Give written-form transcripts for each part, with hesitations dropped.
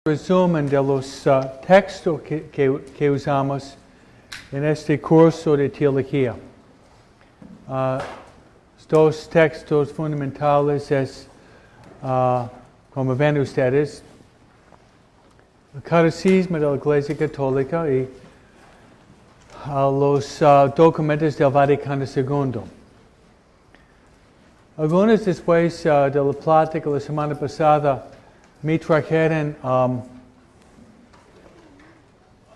Resumen de los textos que usamos en este curso de teología. Dos textos fundamentales es, como ven ustedes, el Catecismo de la Iglesia Católica y los documentos del Vaticano II. Algunos después de la plática la semana pasada me trajeron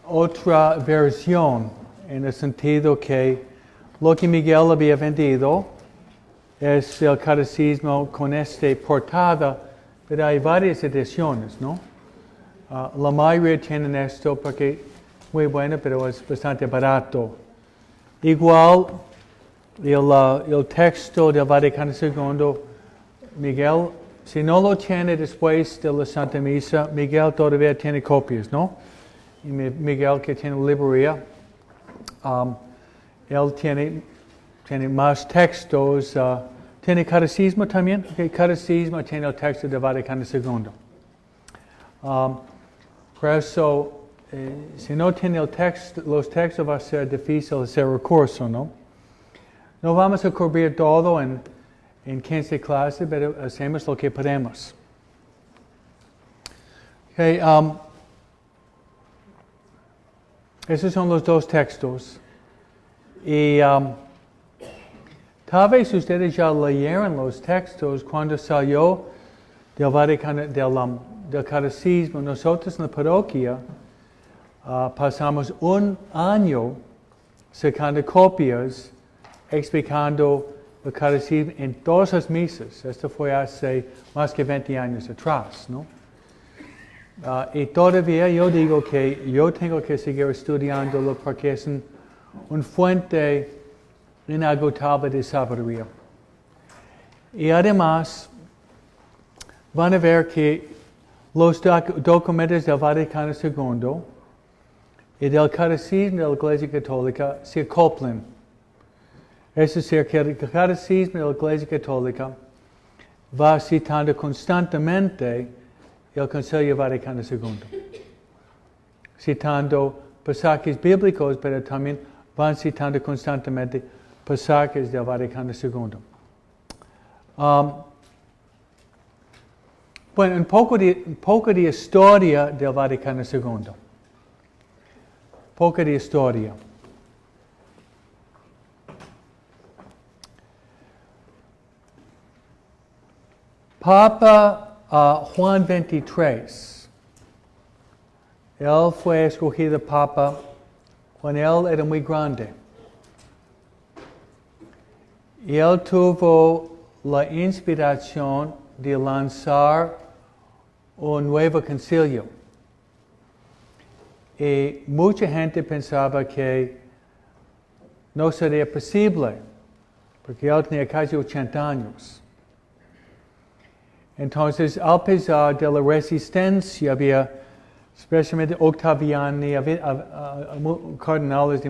otra versión, en el sentido que lo que Miguel había vendido es el catecismo con esta portada, pero hay varias ediciones, ¿no? La mayoría tienen esto porque es muy bueno, pero es bastante barato. Igual, el texto del Vaticano II, Miguel, si no lo tiene después de la Santa Misa, Miguel todavía tiene copias, ¿no? Y Miguel, que tiene librería, él tiene más textos. ¿Tiene catecismo también? Okay, catecismo tiene el texto del Vaticano II. Por eso, si no tiene los textos va a ser difícil hacer recurso, ¿no? No vamos a cubrir todo en 15 clases, pero hacemos lo que podemos. Okay, esos son los dos textos. Y tal vez ustedes ya leyeron los textos cuando salió del Vaticano, del Catecismo. Nosotros en la parroquia pasamos un año sacando copias, explicando el catecismo en todas las misas. Esto fue hace más que 20 años atrás, ¿no? Y todavía yo digo que yo tengo que seguir estudiándolo porque es una fuente inagotable de sabiduría. Y además, van a ver que los documentos del Vaticano II y del Catecismo de la Iglesia Católica se acoplan. Es decir, que el Catecismo de la Iglesia Católica va citando constantemente el Concilio Vaticano II. Citando pasajes bíblicos, pero también van citando constantemente pasajes del Vaticano II. Bueno, un poco de historia del Vaticano II. Poco de historia. Papa Juan XXIII, él fue escogido Papa cuando él era muy grande. Y él tuvo la inspiración de lanzar un nuevo concilio. Y mucha gente pensaba que no sería posible, porque él tenía casi 80 años. Entonces, al pesar de la resistencia, había especialmente Octaviani, cardenales de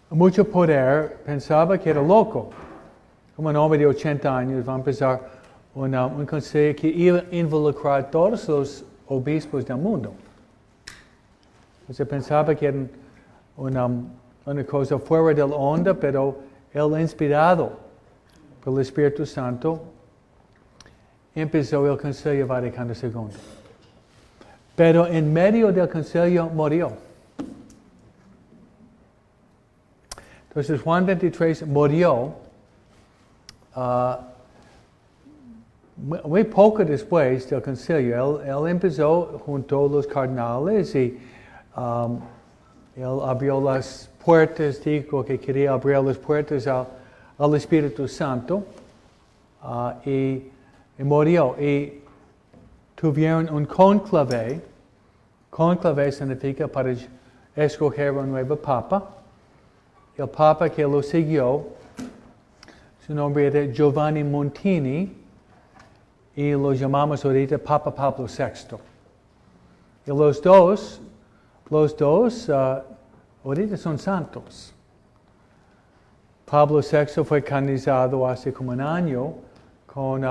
mucho poder, pensaba que era loco. Como un hombre de 80 años va a empezar un consejo que iba a involucrar a todos los obispos del mundo. Entonces pensaba que era una cosa fuera de la onda, pero él inspirado por el Espíritu Santo, empezó el Concilio Vaticano II. Pero en medio del concilio murió. Entonces Juan XXIII murió muy poco después del concilio. Él empezó junto a los cardenales y él abrió las puertas, dijo que quería abrir las puertas al Espíritu Santo y murió. Y tuvieron un conclave. Conclave significa para escoger un nuevo papa. El papa que lo siguió, su nombre era Giovanni Montini y lo llamamos ahorita Papa Pablo VI. Y los dos ahorita son santos. Pablo VI fue canonizado hace como un año con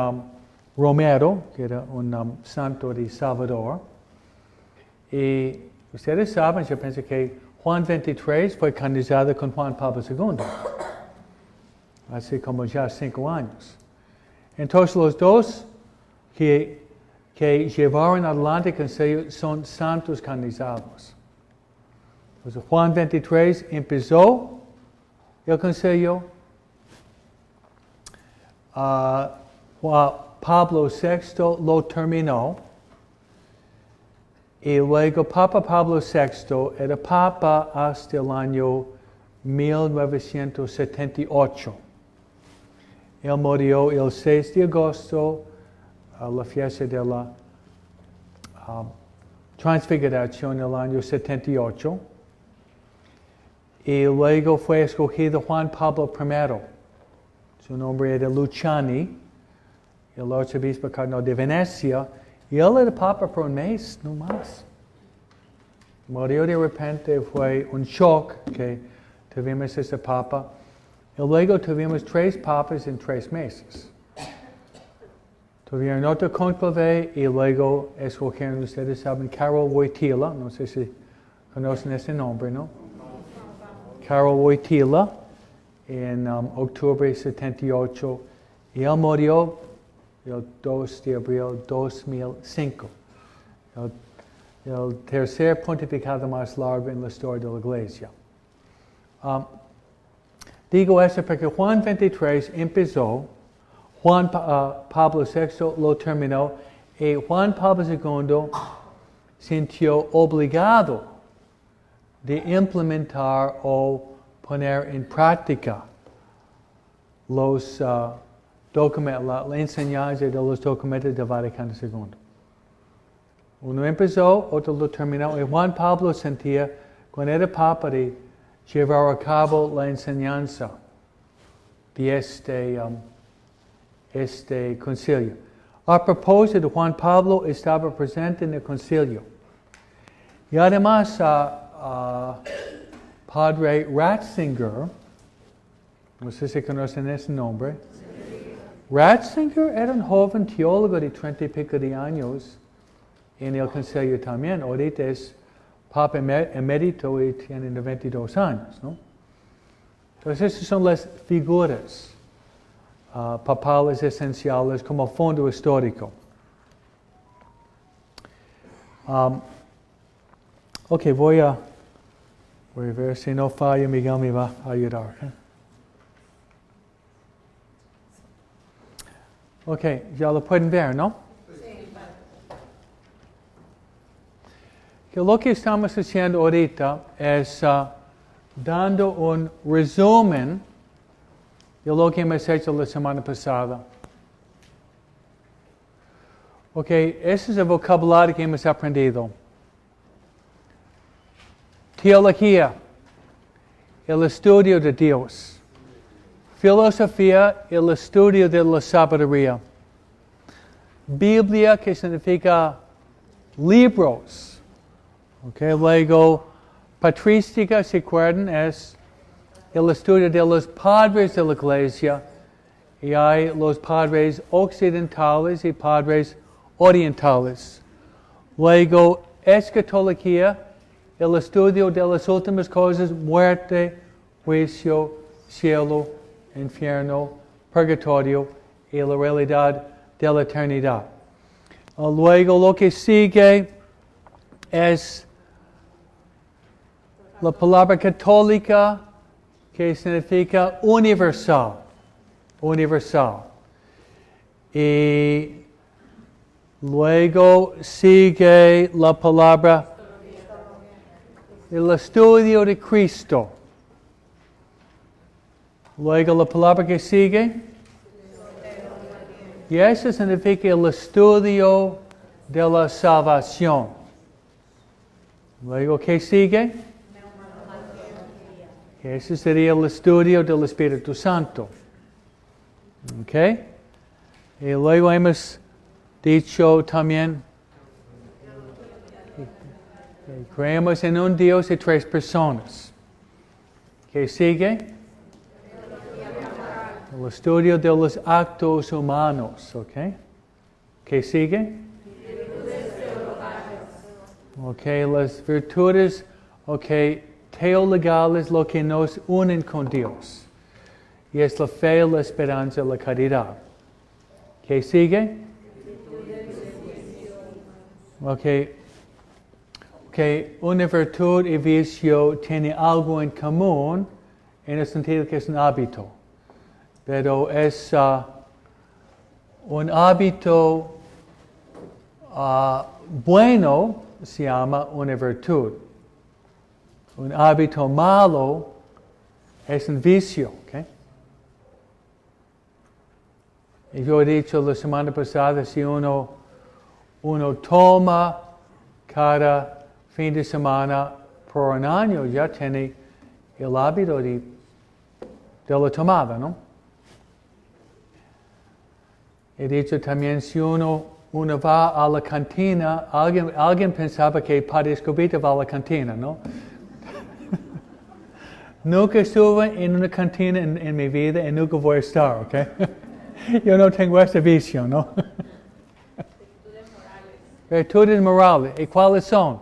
Romero, que era un santo de Salvador. Y ustedes saben, yo pienso que Juan 23 fue canonizado con Juan Pablo II, hace como ya 5 años. Entonces los dos que llevaron adelante el concilio son santos canonizados. Entonces Juan 23 empezó el concilio, Pablo VI lo terminó, y luego Papa Pablo VI era Papa hasta el año 1978. Él murió el 6 de agosto, a la fiesta de la transfiguración del año 78. Y luego fue escogido Juan Pablo I. Su nombre era Luciani, el arzobispo cardenal de Venecia. Y él era papa por un mes, no más. Murió de repente, fue un shock que tuvimos ese papa. Y luego tuvimos 3 papas en 3 meses. Tuvieron otro conclave y luego escogieron, ustedes saben, Karol Wojtyła, no sé si conocen ese nombre, ¿no? Karol Wojtyła, en octubre 78, y él murió el 2 de abril 2005. El tercer pontificado más largo en la historia de la Iglesia. Digo eso porque Juan 23 empezó, Juan Pablo VI lo terminó, y Juan Pablo II sintió obligado de implementar o poner en práctica los documentos, la enseñanza de los documentos del Vaticano II. Uno empezó, otro lo terminó, y Juan Pablo sentía, cuando era papa, de llevar a cabo la enseñanza de este concilio. A propósito, Juan Pablo estaba presente en el concilio. Y además, Padre Ratzinger, no sé si conocen ese nombre. Ratzinger era un joven teólogo de 30 y pico de años en el concilio también. Ahorita es Papa emérito y tiene 92 años, ¿no? Entonces esas son las figuras papales esenciales como fondo histórico. Ok, voy a ver si no falla, Miguel me va a ayudar. Ok, ya lo pueden ver, ¿no? Sí. Que lo que estamos haciendo ahorita es dando un resumen de lo que hemos hecho la semana pasada. Ok, ese es el vocabulario que hemos aprendido. Teología, el estudio de Dios. Filosofía, el estudio de la sabiduría. Biblia, que significa libros. Okay, luego, patrística, ¿se acuerdan? Es el estudio de los padres de la Iglesia. Y hay los padres occidentales y padres orientales. Luego, escatología, el estudio de las últimas cosas, muerte, juicio, cielo, infierno, purgatorio y la realidad de la eternidad. Luego lo que sigue es la palabra católica, que significa universal. Universal. Y luego sigue la palabra el estudio de Cristo. Luego la palabra que sigue. Y eso significa el estudio de la salvación. Luego, ¿qué sigue? Ese sería el estudio del Espíritu Santo. ¿Ok? Y luego hemos dicho también que creemos en un Dios de 3 personas. ¿Qué sigue? El estudio de los actos humanos, ¿ok? ¿Qué sigue? Ok, las virtudes, ok, teologales, lo que nos unen con Dios. Y es la fe, la esperanza, la caridad. ¿Qué sigue? Ok, una virtud y vicio tiene algo en común en el sentido que es un hábito. Pero es un hábito bueno, se llama una virtud. Un hábito malo es un vicio. ¿Okay? Y yo he dicho la semana pasada, si uno toma cada fin de semana por un año, ya tiene el hábito de la tomada, ¿no? He dicho también, si uno va a la cantina, alguien pensaba que Padre Escobita va a la cantina, ¿no? Nunca estuve en una cantina en mi vida y nunca voy a estar, ¿ok? Yo no tengo ese vicio, ¿no? Virtudes morales. ¿Y cuáles son?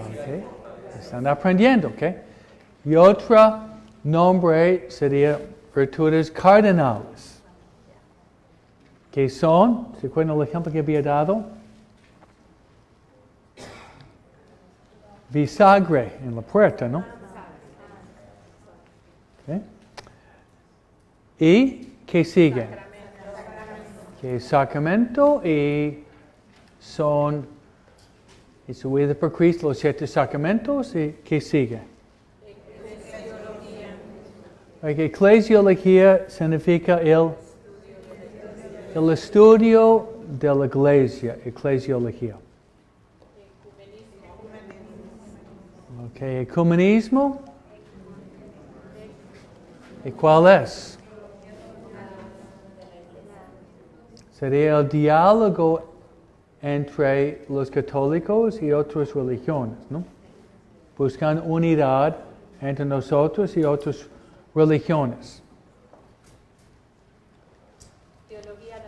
Okay. Están aprendiendo, ¿ok? Y otro nombre sería virtudes cardinales. ¿Qué son? ¿Se acuerdan el ejemplo que había dado? Bisagra en la puerta, ¿no? Okay. ¿Y qué sigue? Que sacramento y son instituidos por Cristo los 7 sacramentos. ¿Y qué sigue? Eclesiología significa el estudio de la iglesia, eclesiología. Ecumenismo. ¿Y cuál es? Sería el diálogo entre los católicos y otras religiones, ¿no? Buscan unidad entre nosotros y otras religiones. Teología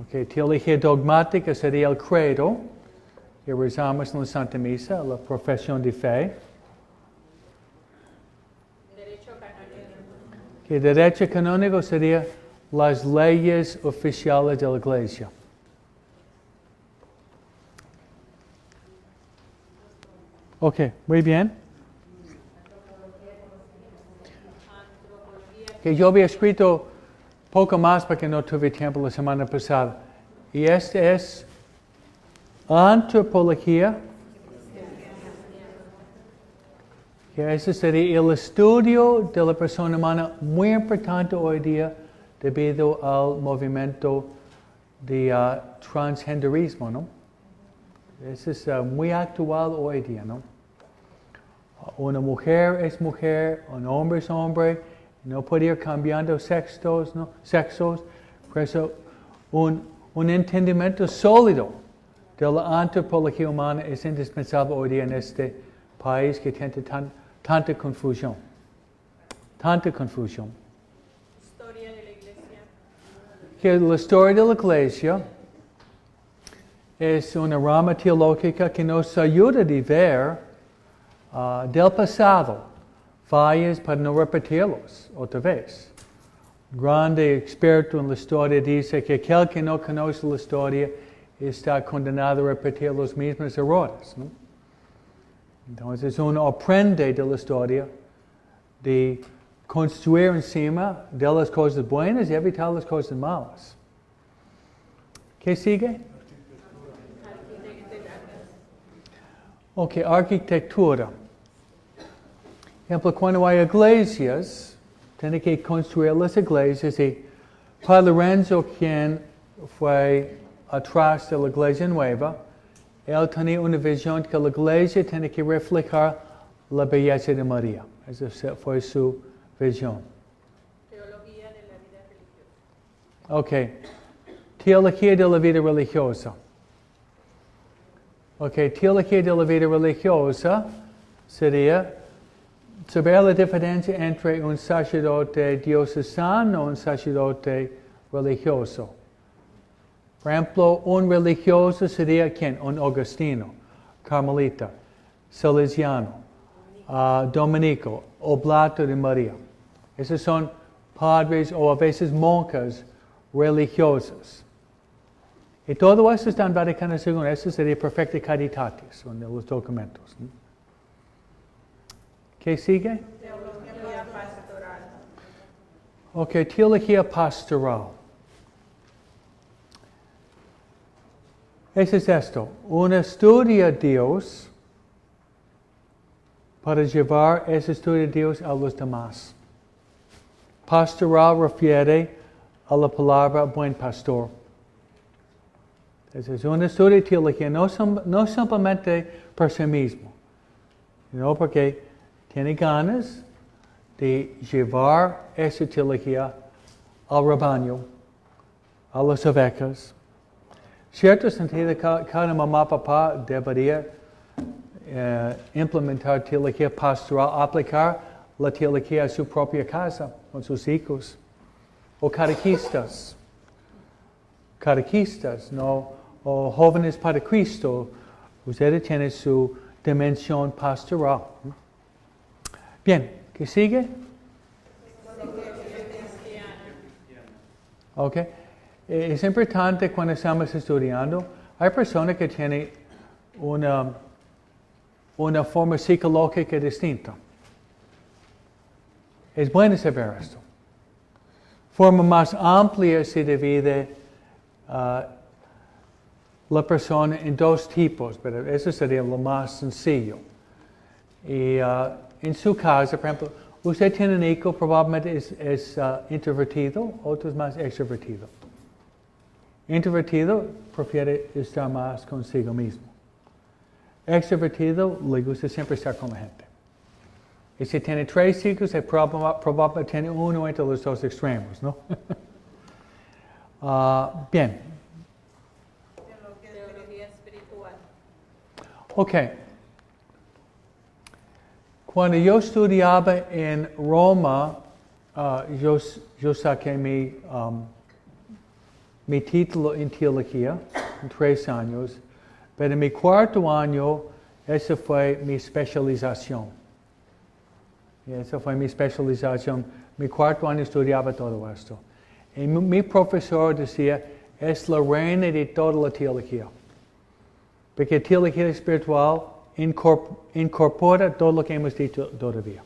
dogmática. Teología dogmática sería el credo que rezamos en la Santa Misa, la profesión de fe. Derecho canónico. Derecho canónico sería las leyes oficiales de la Iglesia. Ok, muy bien. Que yo había escrito poco más porque no tuve tiempo la semana pasada. Y este es antropología. Que ese sería el estudio de la persona humana, muy importante hoy día debido al movimiento de transgenderismo, ¿no? Eso es muy actual hoy día, ¿no? Una mujer es mujer, un hombre es hombre, no puede ir cambiando sexos, ¿no? Por eso un entendimiento sólido de la antropología humana es indispensable hoy día en este país que tiene tanta confusión. Tanta confusión. Historia de la Iglesia. Que la historia de la Iglesia es una rama teológica que nos ayuda a ver del pasado fallas para no repetirlos otra vez. Grande experto en la historia dice que aquel que no conoce la historia está condenado a repetir los mismos errores, ¿no? Entonces uno aprende de la historia de construir encima de las cosas buenas y evitar las cosas malas. ¿Qué sigue? Arquitectura. Por ejemplo, cuando hay iglesias, tiene que construir las iglesias y Padre Lorenzo, quien fue atrás de la iglesia nueva, él tenía una visión que la iglesia tiene que reflejar la belleza de María. Esa fue su visión. Teología de la vida religiosa. Teología de la vida religiosa. Teología de la vida religiosa sería saber la diferencia entre un sacerdote diocesano y un sacerdote religioso. Por ejemplo, un religioso sería ¿quién? Un agustino, carmelita, salesiano, dominico, oblato de María. Esos son padres o a veces monjas religiosas. Y todo eso está en Vaticano II. Eso sería perfecta caritatis, son de los documentos. ¿No? ¿Qué sigue? Teología pastoral. Ok, teología pastoral. Eso es esto. Uno estudia a Dios para llevar ese estudio de Dios a los demás. Pastoral refiere a la palabra buen pastor. Entonces, un estudio de teología no simplemente por sí mismo, sino porque tiene ganas de llevar esa teología al rebaño, a las ovejas. Cierto sentido, cada mamá o papá debería implementar teología pastoral, aplicar la teología a su propia casa, con sus hijos. O catequistas, ¿no? O jóvenes para Cristo, ustedes tienen su dimensión pastoral. Bien, ¿qué sigue? Ok. Es importante cuando estamos estudiando, hay personas que tienen una forma psicológica distinta. Es bueno saber esto. Forma más amplia se divide la persona en dos tipos, pero eso sería lo más sencillo. Y en su caso, por ejemplo, usted tiene un hijo, probablemente es introvertido, otro es más extrovertido. Introvertido prefiere estar más consigo mismo. Extrovertido le gusta siempre estar con la gente. Y si tiene 3 hijos, probablemente tiene uno entre los dos extremos, ¿no? Bien. Teología espiritual. Ok. Cuando yo estudiaba en Roma, yo saqué mi título en teología en 3 años, pero en mi 4º año, esa fue mi especialización. Y esa fue mi especialización. Mi 4º año estudiaba todo esto. Y mi profesor decía, es la reina de toda la teología. Porque teología espiritual incorpora todo lo que hemos dicho todavía.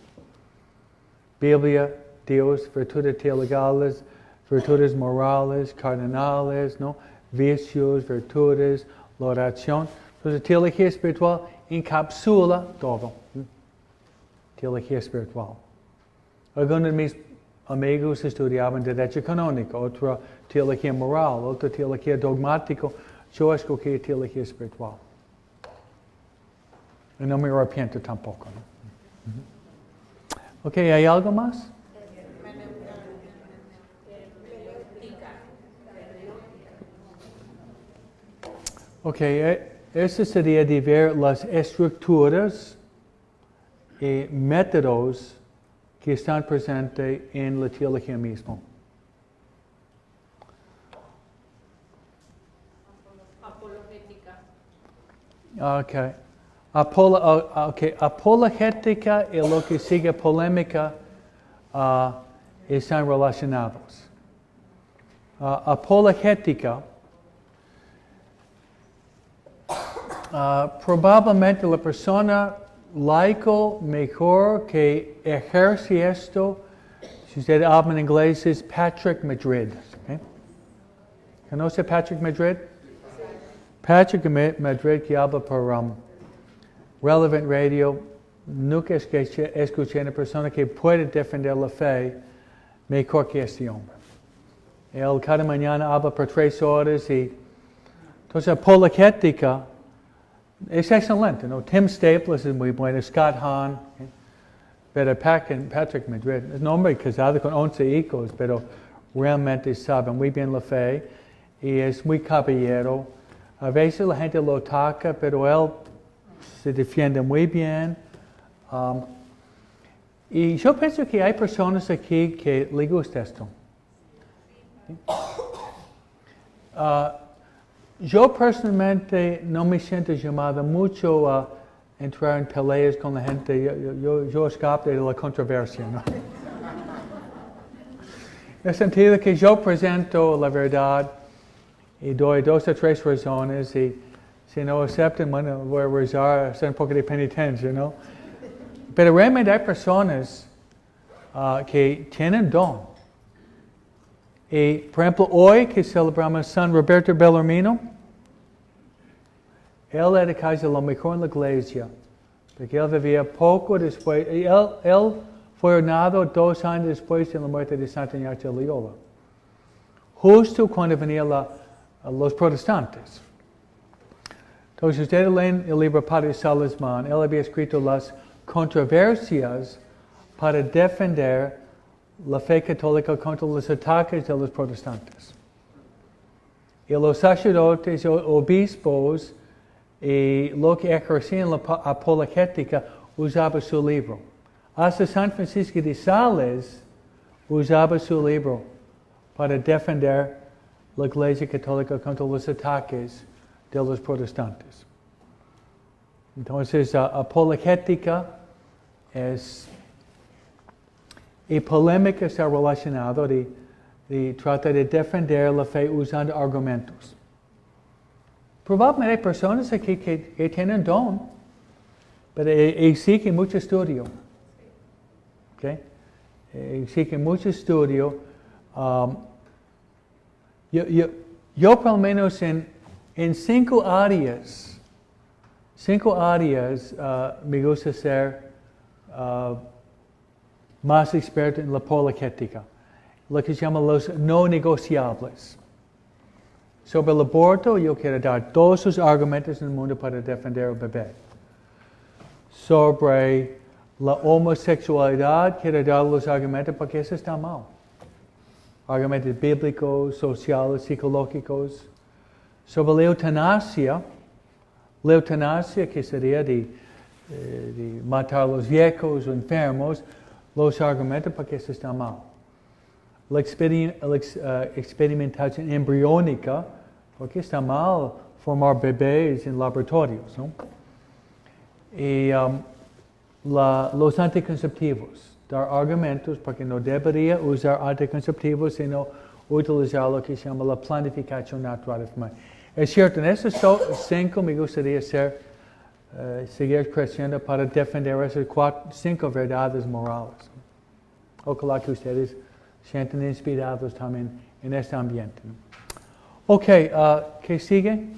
Biblia, Dios, virtudes teologales, virtudes morales, cardinales, ¿no? Vicios, virtudes, la oración. Entonces, teología espiritual encapsula todo. Teología espiritual. Algunos de mis amigos estudiaban derecho canónico, otra teología moral, otra teología dogmática. Yo escogí teología espiritual. Y no me arrepiento tampoco, ¿no? Ok, ¿hay algo más? Ok, eso sería de ver las estructuras y métodos que están presentes en la teología misma. Apologética. Ok. Apologética y lo que sigue polémica están relacionados. Apologética, probablemente la persona laico mejor que ejerce esto, si usted habla en inglés, es Patrick Madrid. Okay? ¿Conoce Patrick Madrid? Patrick Madrid, que habla por Relevant Radio, nunca escuché a una persona que puede defender la fe mejor que este hombre. Él cada mañana habla por 3 horas y entonces apologética es excelente, ¿no? Tim Staples es muy bueno, Scott Hahn, pero Patrick Madrid es un hombre casado con 11 hijos, pero realmente sabe muy bien la fe y es muy caballero. A veces la gente lo ataca, pero él se defiende muy bien. Y yo pienso que hay personas aquí que les gusta esto. Yo personalmente no me siento llamado mucho a entrar en peleas con la gente. Yo escapo de la controversia, ¿no? En el sentido que yo presento la verdad y doy 2 o 3 razones y si no aceptan, bueno, voy a rezar, hacer un poco de penitencia, ¿no? Pero realmente hay personas que tienen don. Y, por ejemplo, hoy que celebramos San Roberto Bellarmino, él era casi lo mejor en la iglesia, porque él vivía poco después, y él fue ordenado 2 años después de la muerte de Santa Ignacia de Loyola, justo cuando venían los protestantes. Entonces, ustedes leen el libro Padre Salesman, él había escrito las controversias para defender la fe católica contra los ataques de los protestantes. Y los sacerdotes, obispos y lo que ejercían la apologética usaban su libro. Hasta San Francisco de Sales usaba su libro para defender la Iglesia católica contra los ataques de los protestantes. Entonces, apologética es, y polémica está relacionado de tratar de defender la fe usando argumentos. Probablemente hay personas aquí que tienen don, pero exigen mucho estudio. ¿Okay? Exigen mucho estudio. Yo por lo menos en 5 áreas me gusta ser más experto en la apologética, lo que se llama los no negociables. Sobre el aborto, yo quiero dar todos los argumentos en el mundo para defender al bebé. Sobre la homosexualidad, quiero dar los argumentos porque eso está mal. Argumentos bíblicos, sociales, psicológicos. Sobre la eutanasia que sería de matar a los viejos o enfermos, los argumentos porque eso está mal. La experimentación embriónica, porque está mal formar bebés en laboratorios, ¿no? Y los anticonceptivos, dar argumentos porque no debería usar anticonceptivos, sino utilizar lo que se llama la planificación natural. Es cierto, en esos 5 me gustaría seguir creciendo para defender esas 5 verdades morales. Ojalá que ustedes sienten inspirados también en este ambiente. Ok, ¿qué sigue?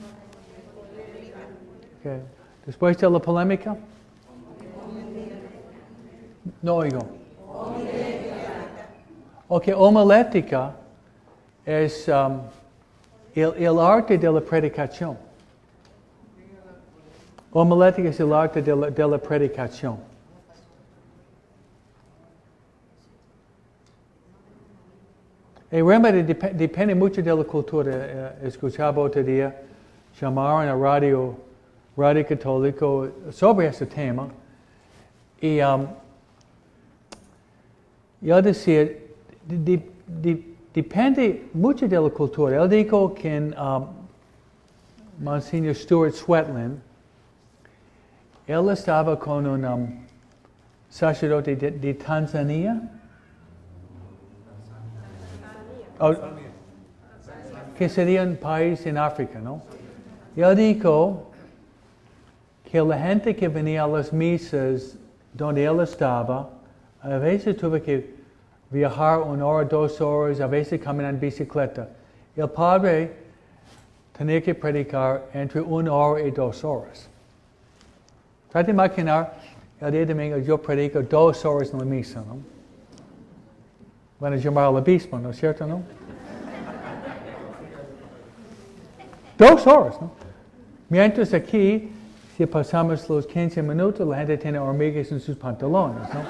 Okay. Después de la polémica. No oigo. Ok, homilética es el arte de la predicación. Homilética es el arte de la predicación. Y realmente depende mucho de la cultura. Escuchaba otro día, llamaron a Radio Católico sobre este tema. Y yo decía, depende mucho de la cultura. Él dijo que en Monsignor Stuart Sweatland, él estaba con un sacerdote de Tanzania. Que sería un país en África, ¿no? Y él dijo que la gente que venía a las misas donde él estaba, a veces tuvo que viajar 1 hora, 2 horas, a veces caminar en bicicleta. El padre tenía que predicar entre 1 hora y 2 horas. Trata de imaginar, el día de domingo yo predico 2 horas en la misa, ¿no? Van a llamar al obispo, ¿no es cierto, no? 2 horas, ¿no? Mientras aquí, si pasamos los 15 minutos, la gente tiene hormigas en sus pantalones, ¿no?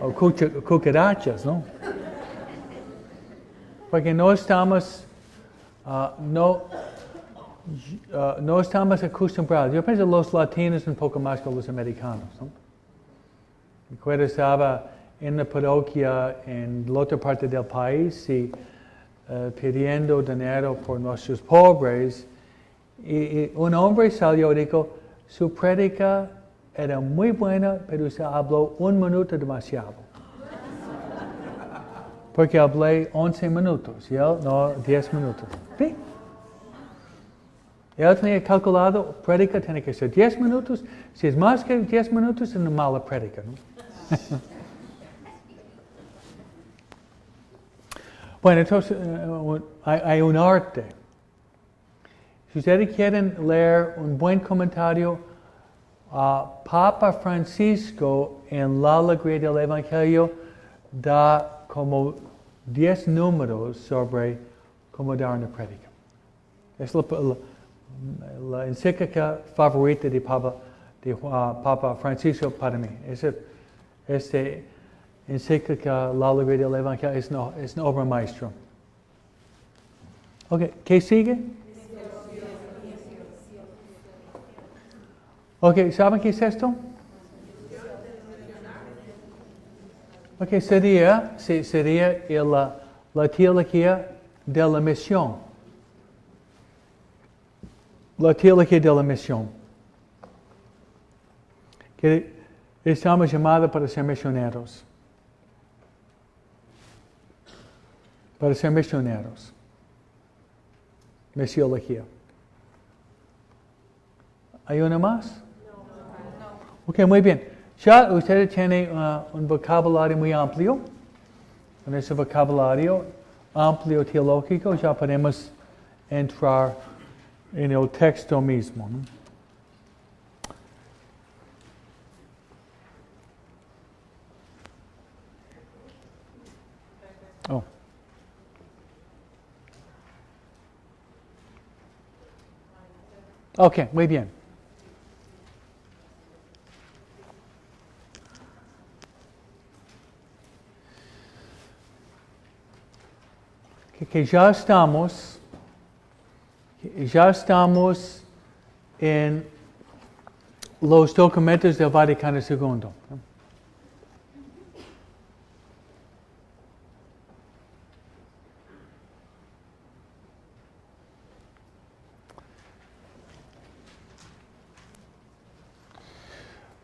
O cucarachas, ¿no? Porque no estamos acostumbrados. Yo pienso los latinos un poco más que los americanos, ¿no? Recuerdo estaba en la parroquia en la otra parte del país y pidiendo dinero por nuestros pobres. Y un hombre salió y dijo, su prédica era muy buena, pero se habló 1 minuto demasiado. Porque hablé 11 minutos y él no 10 minutos. ¿Sí? Él tenía calculado, prédica tiene que ser 10 minutos. Si es más que 10 minutos, es una mala prédica, ¿no? Bueno, entonces hay un arte. Si ustedes quieren leer un buen comentario, Papa Francisco en la Alegría del Evangelio da como 10 números sobre cómo dar una prédica. Es la encíclica favorita de Papa Francisco para mí. Esta encíclica, la Alegría del Evangelio, es una obra maestra. Ok, ¿qué sigue? Ok, ¿saben qué es esto? Ok, sería la teología de la misión. La teología de la misión. Que estamos llamados para ser misioneros. Para ser misioneros. Misiología. ¿Hay una más? Ok, muy bien. Ya ustedes tienen un vocabulario muy amplio. Con ese vocabulario amplio teológico ya podemos entrar en el texto mismo, ¿no? Oh. Ok, muy bien. Que ya estamos en los documentos del Vaticano II. ¿No?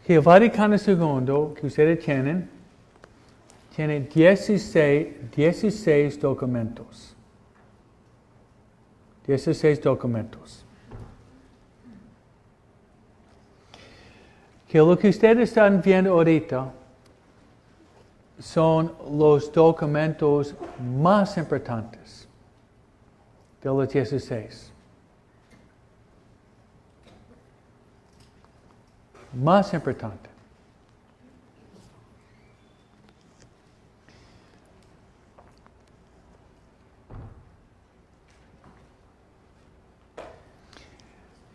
Que el Vaticano II que ustedes tiene 16 documentos. 16 documentos. Que lo que ustedes están viendo ahorita son los documentos más importantes de los 16. Más importante.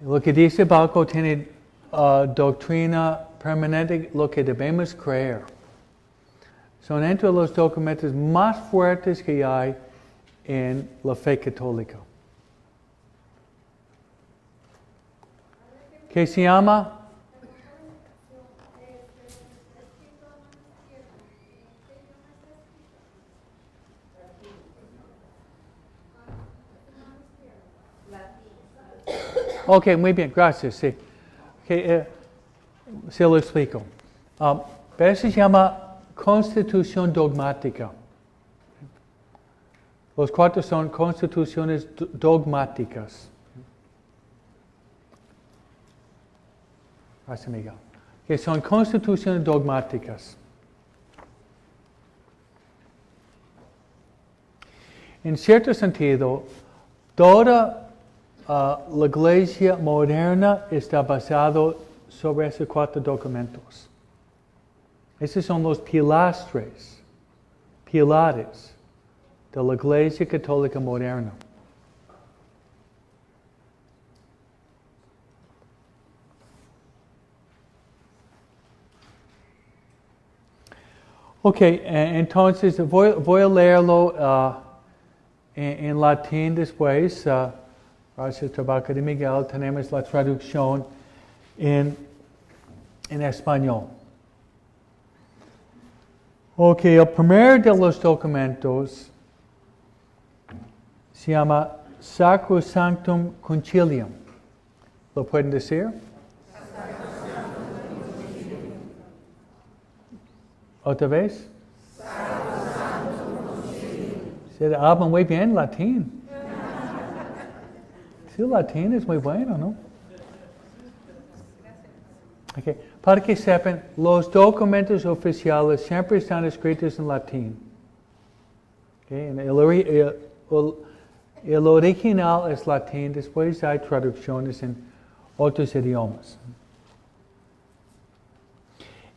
Lo que dice Balco tiene doctrina permanente, lo que debemos creer. Son entre los documentos más fuertes que hay en la fe católica. ¿Qué se llama? Ok, muy bien, gracias, sí. Okay, se lo explico. Pero se llama constitución dogmática. Los 4 son constituciones dogmáticas. Gracias, Miguel. Que son constituciones dogmáticas. En cierto sentido, toda la Iglesia moderna está basada sobre esos 4 documentos. Esos son los pilares de la Iglesia Católica moderna. Ok, entonces voy a leerlo en latín después. Gracias al trabajo de Miguel, tenemos la traducción en español. Ok, el primer de los documentos se llama Sacrosanctum Concilium. ¿Lo pueden decir? ¿Otra vez? Se habla muy bien latín. Sí, el latín es muy bueno, ¿no? Okay. Para que sepan, los documentos oficiales siempre están escritos en latín. Okay. El original es latín, después hay traducciones en otros idiomas.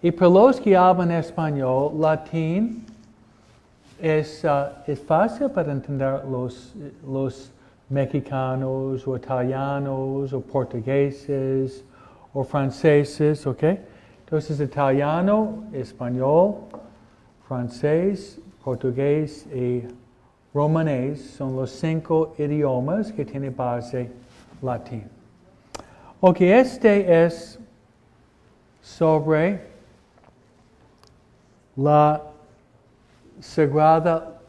Y para los que hablan español, latín es fácil para entender los mexicanos o italianos o portugueses o franceses, ¿ok? Entonces, italiano, español, francés, portugués y romanés son los 5 idiomas que tienen base latín. Ok, este es sobre la Sagrada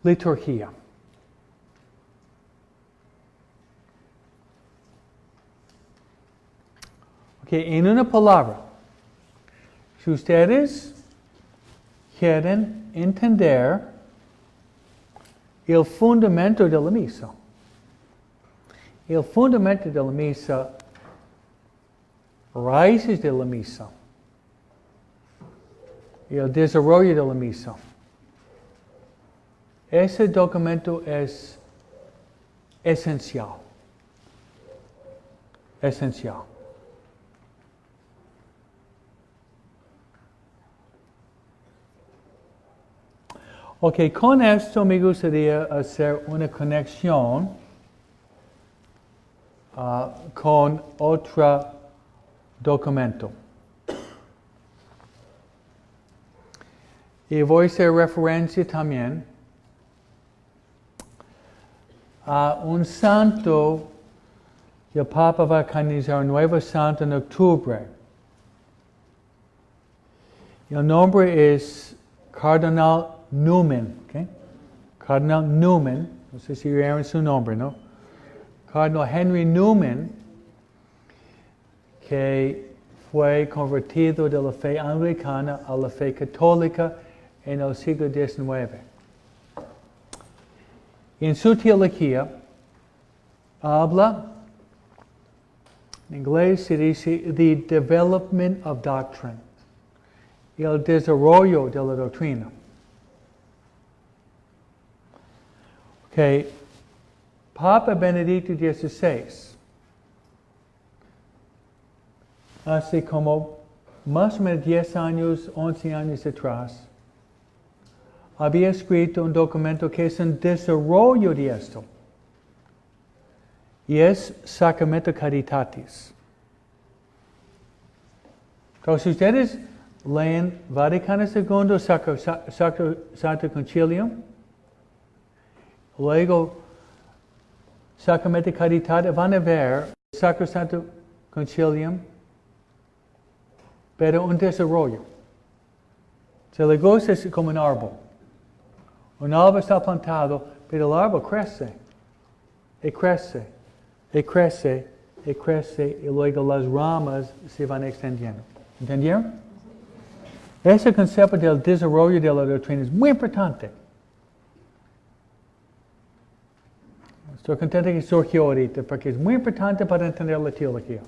Liturgia. Ok, en una palabra, si ustedes quieren entender el fundamento de la misa, raíces de la misa, el desarrollo de la misa, ese documento es esencial. Esencial. Ok, con esto me gustaría hacer una conexión con otro documento. Y voy a hacer referencia también a un santo que el Papa va a canonizar, un nuevo santo en octubre. El nombre es Cardenal Newman, ¿ok? Cardenal Newman, no sé si oyeron su nombre, ¿no? Cardenal Henry Newman, que fue convertido de la fe anglicana a la fe católica en el siglo XIX. En su teología, habla, en inglés se dice, the development of doctrine, el desarrollo de la doctrina. Okay. Papa Benedicto XVI, hace como más o menos 10 años, 11 años atrás, había escrito un documento que es un desarrollo de esto. Y es Sacramento Caritatis. Entonces, ustedes leen Vaticano II, Sacrosanctum Concilium, luego Sacramento Caritatis, van a ver Sacrosanctum Concilium, pero un desarrollo. Se le goza es como un árbol. Un árbol está plantado, pero el árbol crece, y crece, y crece, y crece, y luego las ramas se van extendiendo. ¿Entendieron? Ese concepto del desarrollo de la doctrina es muy importante. Estoy contento que surgió ahorita, porque es muy importante para entender la teología.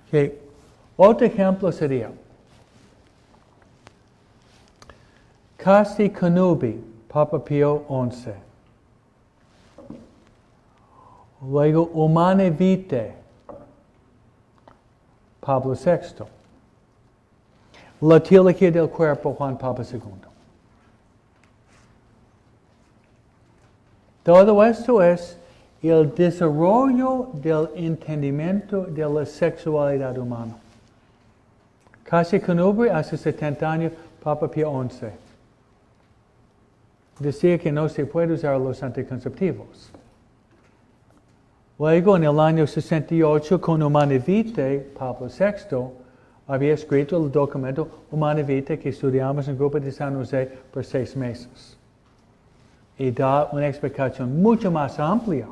Okay. Otro ejemplo sería Casti Connubii, Papa Pío XI. Luego Humane Vitae, Pablo VI. La teología del cuerpo, Juan Pablo II. Todo esto es el desarrollo del entendimiento de la sexualidad humana. Casti Connubii, hace 70 años, Papa Pío XI. Decía que no se puede usar los anticonceptivos. Luego, en el año 68, con Humane Vitae, Pablo VI había escrito el documento Humana Vitae que estudiamos en el grupo de San José por 6 meses. Y da una explicación mucho más amplia.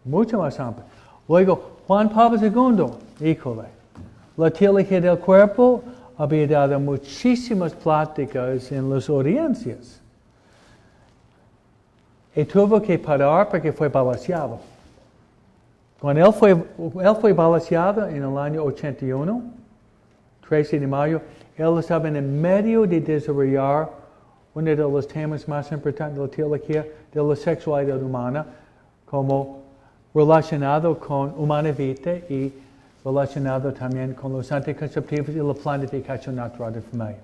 Mucho más amplia. Luego, Juan Pablo II, híjole, la teología del cuerpo había dado muchísimas pláticas en las audiencias. Y tuvo que parar porque fue balanceado. Cuando él fue balanceado en el año 81, 13 de mayo, él estaba en el medio de desarrollar uno de los temas más importantes de la teología de la sexualidad humana, como relacionado con Humana Vitae y relacionado también con los anticonceptivos y la planificación natural de familia.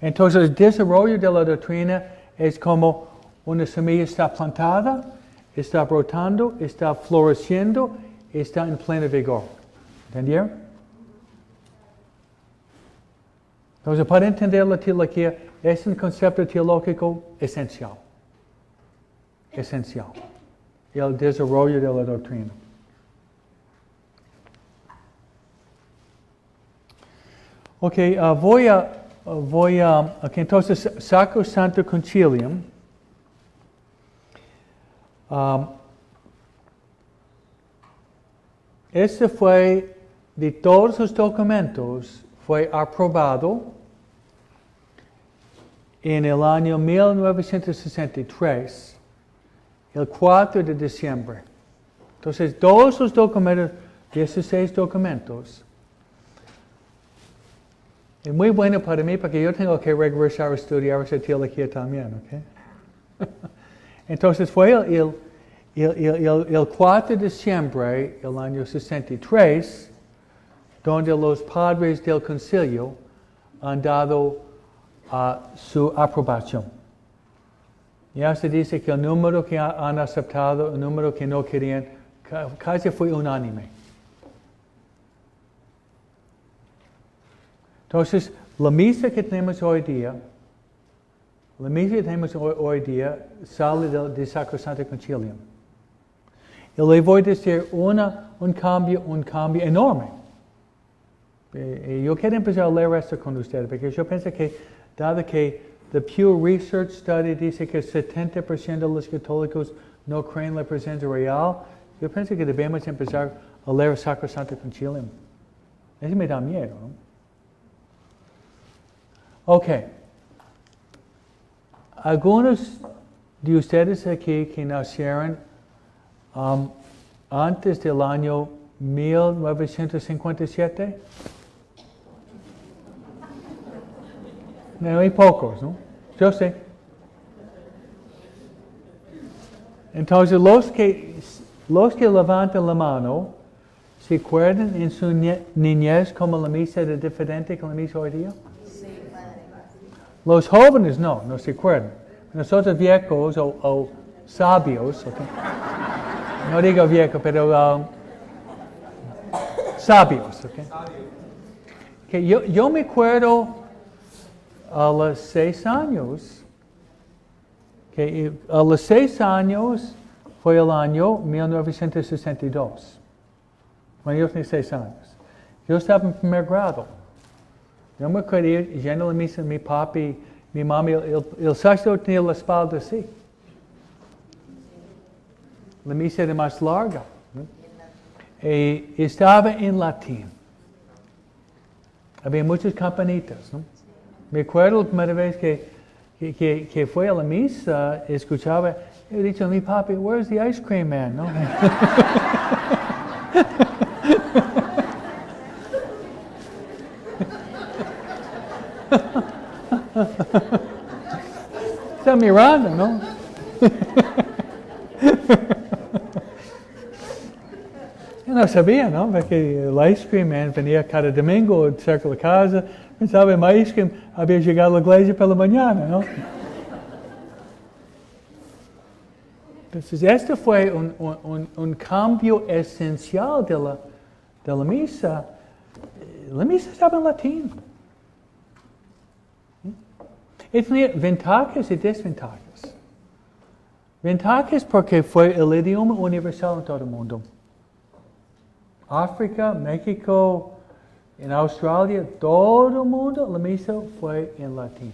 Entonces, el desarrollo de la doctrina es como una semilla está plantada, está brotando, está floreciendo, está en pleno vigor. ¿Entendieron? Entonces, para entender la teología, es un concepto teológico esencial. Esencial. El desarrollo de la doctrina. Ok, voy a entonces, Sacrosanto Concilium. Este fue, de todos los documentos, fue aprobado en el año 1963, el 4 de diciembre. Entonces, todos los documentos, 16 documentos, es muy bueno para mí porque yo tengo que regresar a estudiar esa teología también, ¿ok? Entonces fue el 4 de diciembre del año 63, donde los padres del concilio han dado su aprobación. Ya se dice que el número que han aceptado, el número que no querían, casi fue unánime. Entonces, la misa que tenemos hoy día, sale del Sacrosanto Concilium. Y le voy a decir un cambio enorme. Y yo quiero empezar a leer esto con ustedes, porque yo pienso que, dado que the Pew Research Study dice que 70% de los católicos no creen en la presencia real, yo pienso que debemos empezar a leer el Sacrosanto Concilium. Eso me da miedo, ¿no? Ok. Algunos de ustedes aquí que nacieron antes del año 1957, no hay pocos, ¿no? Yo sé. Entonces, los que levantan la mano, ¿se acuerdan en su niñez como la misa era diferente que la misa hoy día? Los jóvenes no se acuerdan. Nosotros viejos o sabios, okay. No digo viejo, pero sabios. Okay. Que yo me acuerdo a los 6 años, que a los 6 años fue el año 1962. Cuando yo tenía 6 años. Yo estaba en primer grado. Yo me acuerdo ir yendo a la misa, mi papi, mi mami, el sacerdote tenía la espalda así. La misa era más larga. ¿No? Y estaba en latín. Había muchas campanitas. ¿No? Me acuerdo la primera vez que fue a la misa, escuchaba, he dicho a mi papi, where's the ice cream man? ¿No? Está mirando, ¿no? Yo no sabía, ¿no? Porque el ice cream man venía cada domingo cerca de la casa. Pensaba en mi ice cream había llegado a la iglesia por la mañana, ¿no? Entonces, este fue un cambio esencial de la misa. La misa estaba en latín. Y tenía ventajas y desventajas. Ventajas porque fue el idioma universal en todo el mundo. África, México, En Australia, todo el mundo, la misa fue en latín.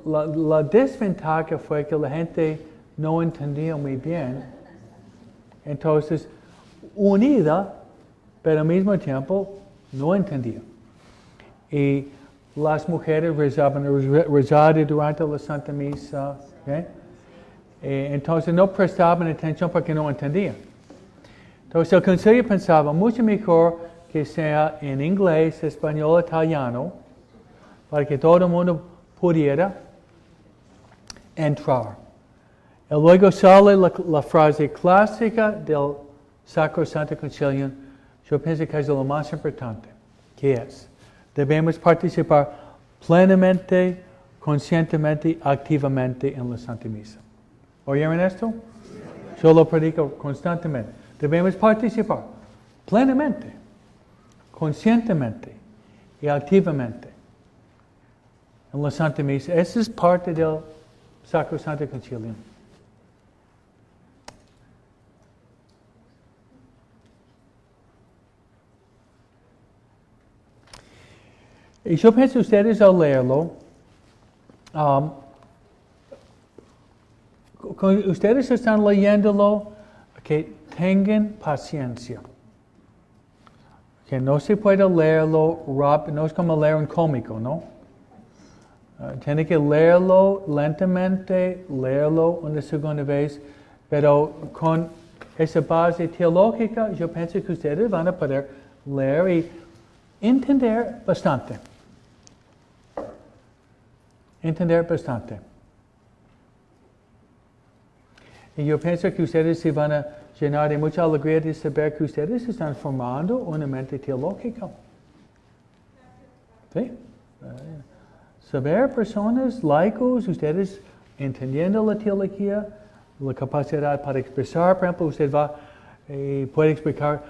La desventaja fue que la gente no entendía muy bien. Entonces, unida, pero al mismo tiempo no entendía. Y las mujeres rezaban durante la Santa Misa. ¿Okay? Entonces no prestaban atención porque no entendían. Entonces el concilio pensaba mucho mejor que sea en inglés, español, italiano, para que todo el mundo pudiera entrar. Y luego sale la frase clásica del Sacrosanto Concilio. Yo pienso que es lo más importante, que es, debemos participar plenamente, conscientemente, activamente en la Santa Misa. ¿Oyeron esto? Yo lo predico constantemente. Debemos participar plenamente, conscientemente y activamente en la Santa Misa. Esa es parte del Sacrosanto Concilio. Y yo pienso ustedes al leerlo, ustedes están leyéndolo, que tengan paciencia. Que no se puede leerlo rápido, no es como leer un cómico, ¿no? Tiene que leerlo lentamente, leerlo una segunda vez, pero con esa base teológica, yo pienso que ustedes van a poder leer y entender bastante. Entender bastante. Y yo pienso que ustedes se van a llenar de mucha alegría de saber que ustedes están formando una mente teológica. ¿Sí? Saber personas, laicos, ustedes entendiendo la teología, la capacidad para expresar, por ejemplo, usted puede explicar,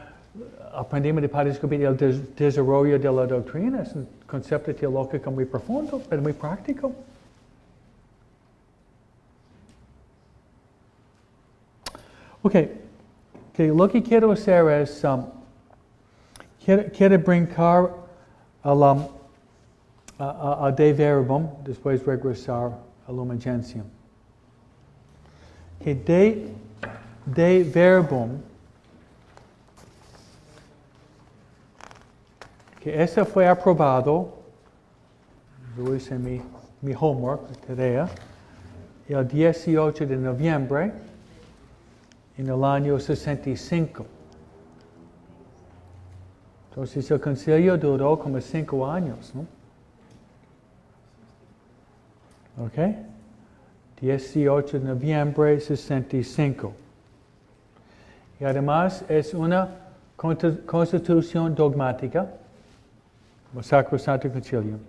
aprendemos de Padre Escobar el desarrollo de la doctrina, es un concepto teológico muy profundo, pero muy práctico. Ok, lo que quiero hacer es, quiero brincar a de verbum, después regresar a Lumen Gentium. Que de verbum, que ese fue aprobado, yo hice mi homework, tarea, el 18 de noviembre, en el año 65. Entonces el concilio duró como 5 años, ¿no? ¿Ok? 18 de noviembre 65. Y además es una constitución dogmática, el Sacrosanto Concilio.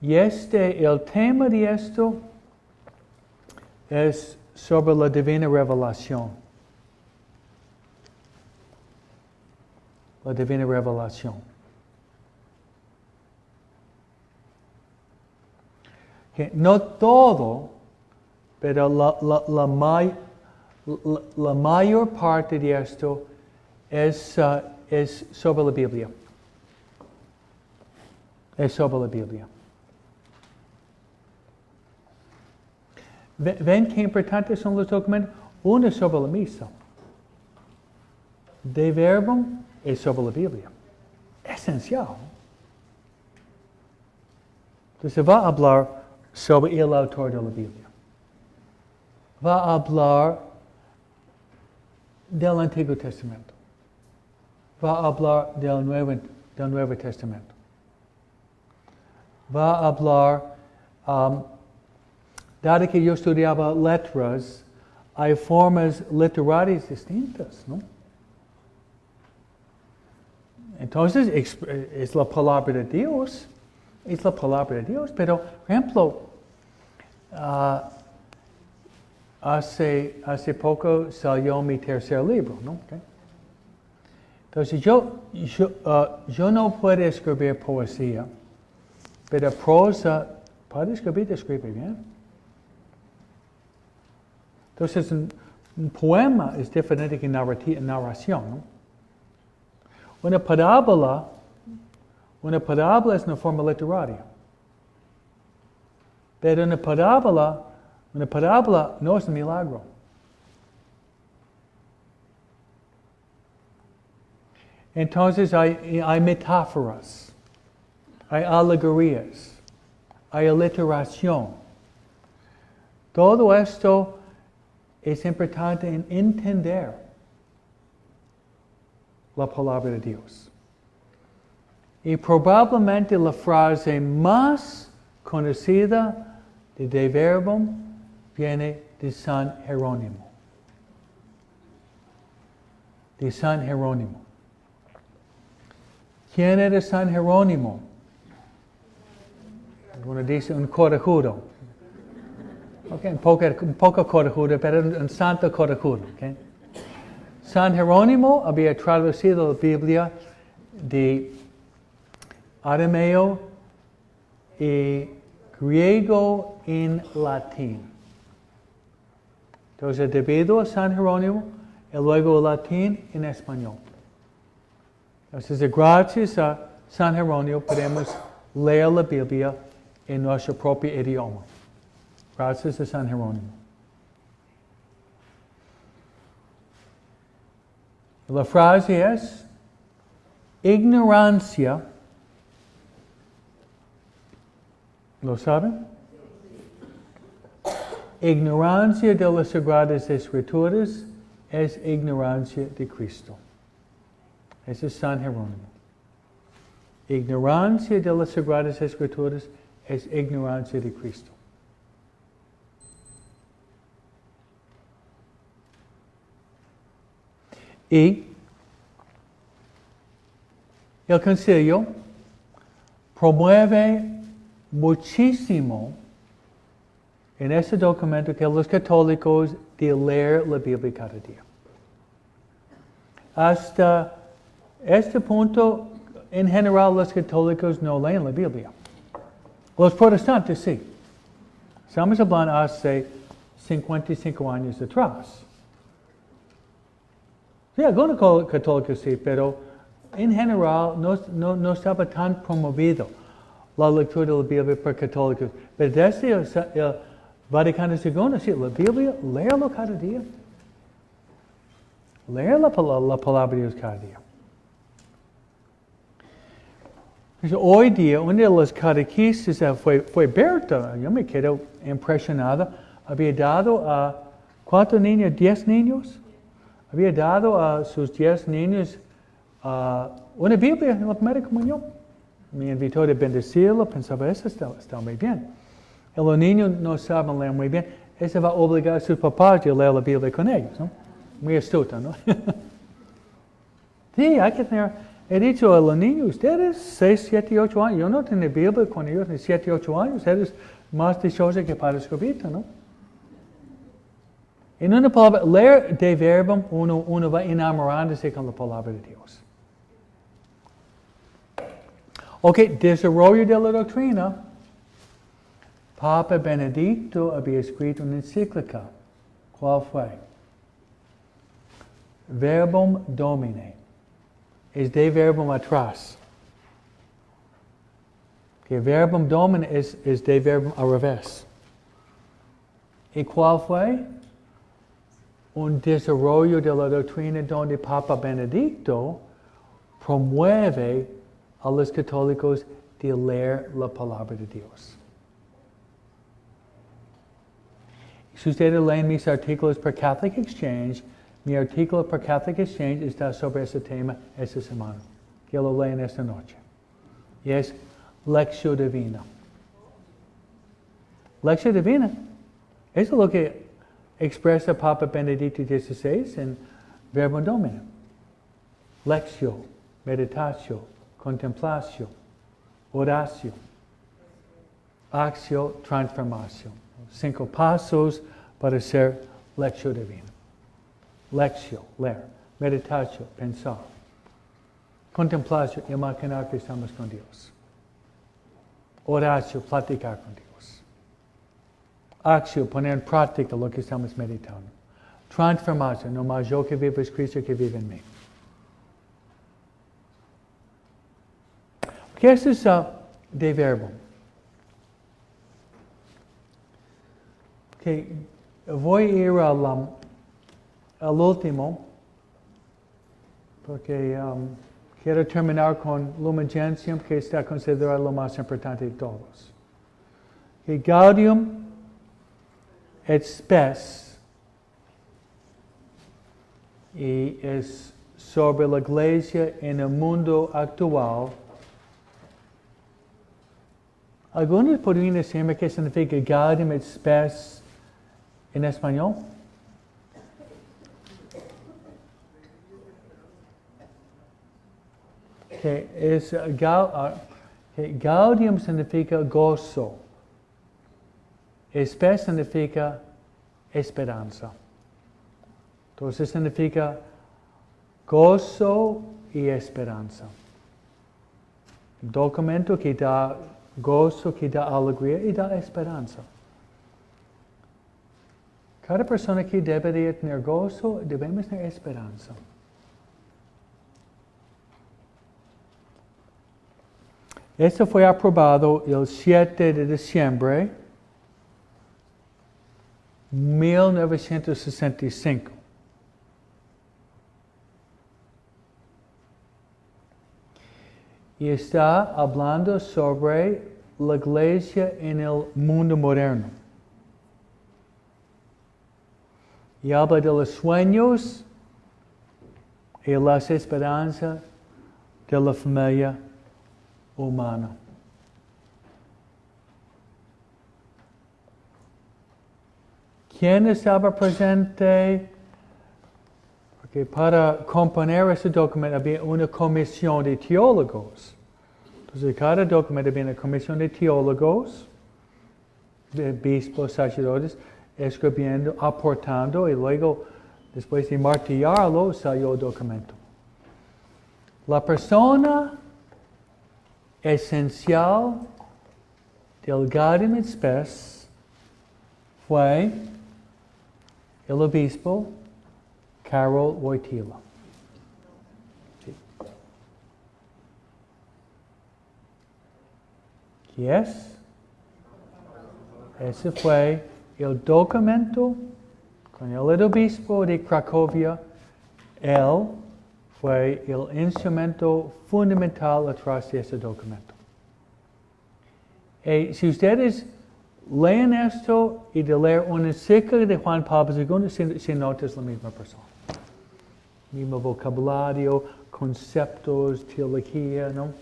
Y el tema de esto es sobre la divina revelación. La divina revelación. Que no todo, pero la mayor parte de esto es sobre la Biblia. Es sobre la Biblia. ¿Ven qué importantes son los documentos? Uno es sobre la misa. De verbum es sobre la Biblia. Esencial. Entonces va a hablar sobre el autor de la Biblia. Va a hablar del Antiguo Testamento. Va a hablar del Nuevo Testamento. Va a hablar, dado que yo estudiaba letras, hay formas literarias distintas, ¿no? Entonces, es la palabra de Dios. Es la palabra de Dios. Pero, por ejemplo, hace poco salió mi tercer libro, ¿no? Okay. Entonces, yo no puedo escribir poesía, pero prosa, puedo escribir bien. Entonces, un poema es diferente que narración, ¿no? Una parábola es una forma literaria. Pero una parábola no es un milagro. Entonces hay metáforas, hay alegorías, hay aliteración. Todo esto es importante en entender la palabra de Dios. Y probablemente la frase más conocida de Verbum viene de San Jerónimo. De San Jerónimo. ¿Quién era San Jerónimo? Uno dice un corajudo. Okay, un poco corajudo, pero un santo corajudo. Okay? San Jerónimo había traducido la Biblia de arameo y griego en latín. Entonces, debido a San Jerónimo, y luego el latín en español. Entonces, gracias a San Jerónimo podemos leer la Biblia en nuestro propio idioma. Gracias a San Jerónimo. La frase es: ignorancia, ¿lo saben? Ignorancia de las Sagradas Escrituras es ignorancia de Cristo. Ese es San Jerónimo. Ignorancia de las Sagradas Escrituras es ignorancia de Cristo. Y el concilio promueve muchísimo en este documento que los católicos de leer la Biblia cada día. Hasta este punto, en general, los católicos no leen la Biblia. Los protestantes sí. Estamos hablando hace 55 años atrás. Sí, algunos católicos sí, pero en general no estaba tan promovido la lectura de la Biblia por católicos. Pero desde el Vaticano II, sí, la Biblia, léelo cada día. Leer la palabra de Dios cada día. Hoy día, uno de los catequistas fue Berta. Yo me quedé impresionado. Había dado a ¿cuántos niños? 10 niños. Había dado a sus 10 niños una Biblia en la primera comunión. Me invitó a bendecirlo, pensaba, eso está muy bien. Y los niños no saben leer muy bien. Eso va a obligar a sus papás a leer la Biblia con ellos, ¿no? Muy astuto, ¿no? Sí, hay que tener. He dicho a los niños, ustedes 6, 7, 8 años, yo no tenía Biblia con ellos de 7, 8 años, eres más dichosos que Padre Escobita, ¿no? En una palabra, leer de Verbum, uno va enamorándose con la palabra de Dios. Ok, desarrollo de la doctrina. Papa Benedicto había escrito una encíclica. ¿Cuál fue? Verbum Domine. Es de Verbum atrás. Que Verbum Domine es de Verbum al revés. ¿Y cuál fue? Un desarrollo de la doctrina donde Papa Benedicto promueve a los católicos de leer la palabra de Dios. Si ustedes leen mis artículos por Catholic Exchange, mi artículo por Catholic Exchange está sobre ese tema esta semana. Que lo leen esta noche. Y es Lectio Divina. Lectio Divina. Eso es lo que expresa Papa Benedicto XVI en Verbum Domine. Lectio, meditatio, contemplatio, oratio, actio, transformación. 5 pasos para ser Lectio Divina. Lectio, leer. Meditatio, pensar. Contemplatio, imaginar que estamos con Dios. Oratio, platicar con Dios. acción, poner en práctica lo que estamos meditando. Transformación, no más yo que vivo es Cristo que vive en mí. ¿Qué es eso de verbo? Okay. Voy a ir al último, porque quiero terminar con Lumen Gentium, que está considerado lo más importante de todos. Okay. Gaudium et Spes, y es sobre la Iglesia en el mundo actual. Algunos podrían decirme qué significa Gaudium et Spes en español. Gaudium significa gozo. Spes significa esperanza. Entonces significa gozo y esperanza. Documento que da gozo, que da alegría y da esperanza. Cada persona que debería tener gozo, debemos tener esperanza. Esto fue aprobado el 7 de diciembre de 1965. Y está hablando sobre la Iglesia en el mundo moderno. Y habla de los sueños y las esperanzas de la familia humana. ¿Quién estaba presente? Porque para componer este documento había una comisión de teólogos. Entonces, cada documento había una comisión de teólogos, de obispos, sacerdotes, escribiendo, aportando, y luego, después de martillarlo, salió el documento. La persona esencial del Gaudium et Spes fue el obispo Karol Wojtyla. Sí. ¿Qué es? Ese fue el documento con el obispo de Cracovia. Él fue el instrumento fundamental atrás de este documento. Y si ustedes leen esto y de leer una encíclica de Juan Pablo II, se nota es la misma persona. Mismo vocabulario, conceptos, teología, ¿no?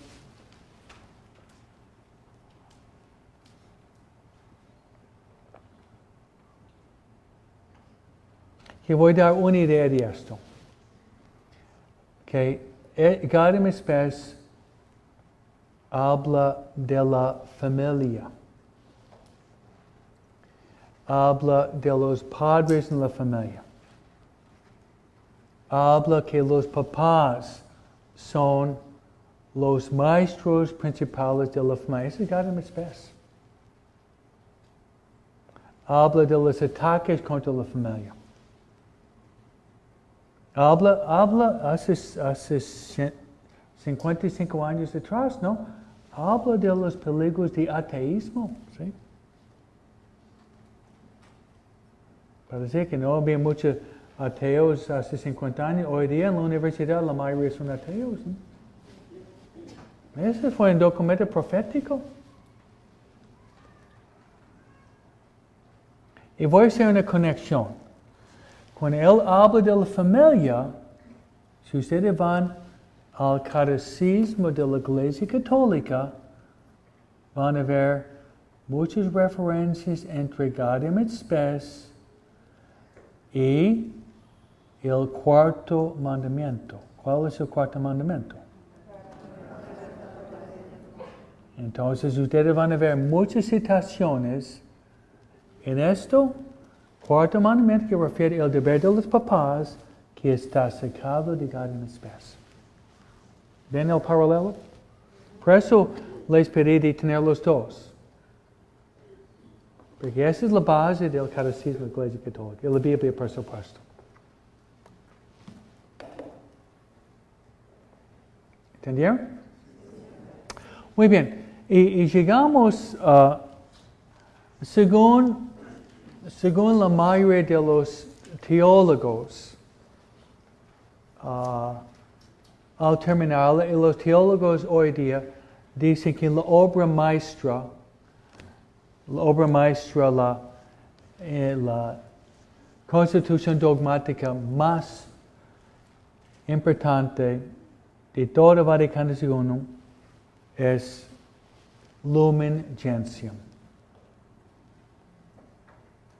Que voy a dar una idea de esto. Que Gaudium et Spes habla de la familia. Habla de los padres en la familia. Habla que los papás son los maestros principales de la familia. Eso es Gaudium et Spes. Habla de los ataques contra la familia. Habla hace 55 años atrás, ¿no? Habla de los peligros de ateísmo, ¿sí? Parece que no había muchos ateos hace 50 años. Hoy día en la universidad la mayoría son ateos, ¿no? Ese fue un documento profético. Y voy a hacer una conexión. Cuando él habla de la familia, si ustedes van al Catecismo de la Iglesia Católica, van a ver muchas referencias entre Gaudium et Spes y el cuarto mandamiento. ¿Cuál es el cuarto mandamiento? Entonces ustedes van a ver muchas citaciones en esto. Cuarto mandamiento que refiere al deber de los papás que está sacado de Gaudium et Spes. ¿Ven el paralelo? Por eso les pedí de tener los dos. Porque esa es la base del Catecismo de la Iglesia Católica, y la Biblia por supuesto. ¿Entendieron? Muy bien. Y llegamos, según la mayoría de los teólogos, al terminar, los teólogos hoy día dicen que la obra maestra, la constitución dogmática más importante de todo Vaticano II es Lumen Gentium.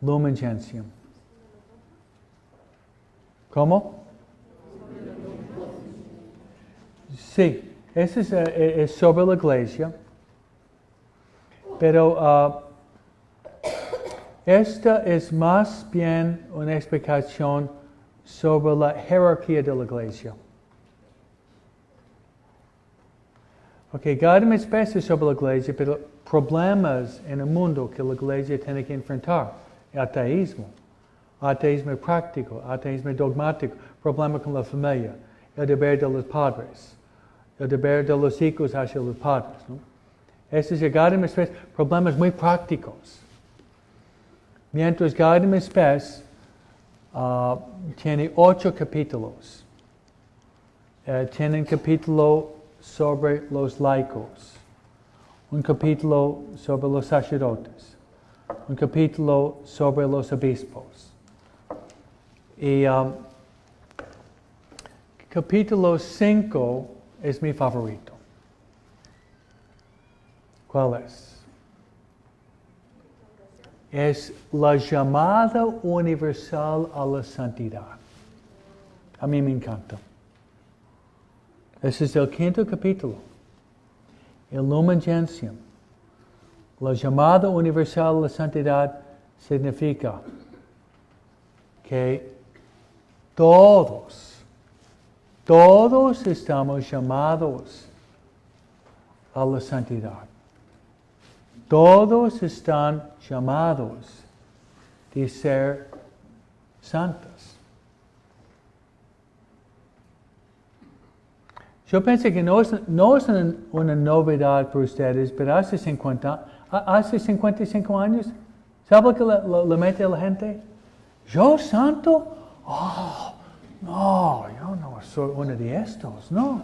Lumen Gentium. ¿Cómo? Sí, eso es sobre la Iglesia, pero esta es más bien una explicación sobre la jerarquía de la Iglesia. Ok, cada especie sobre la Iglesia, pero problemas en el mundo que la Iglesia tiene que enfrentar. Ateísmo práctico, ateísmo dogmático, problema con la familia, el deber de los padres, el deber de los hijos hacia los padres. ¿No? Estos es cada especie, problemas muy prácticos. Mientras cada especie tiene 8 capítulos. Tiene un capítulo sobre los laicos, un capítulo sobre los sacerdotes, un capítulo sobre los obispos. Y capítulo 5 es mi favorito. ¿Cuál es? Es la llamada universal a la santidad. A mí me encanta. Ese es el 5º capítulo. El Lumen Gentium. La llamada universal a la santidad significa que todos estamos llamados a la santidad. Todos están llamados de ser santos. Yo pensé que no es una novedad para ustedes, pero hace 55 años, ¿sabe lo que le mete a la gente? ¿Yo santo? Oh, no, yo no soy uno de estos, no.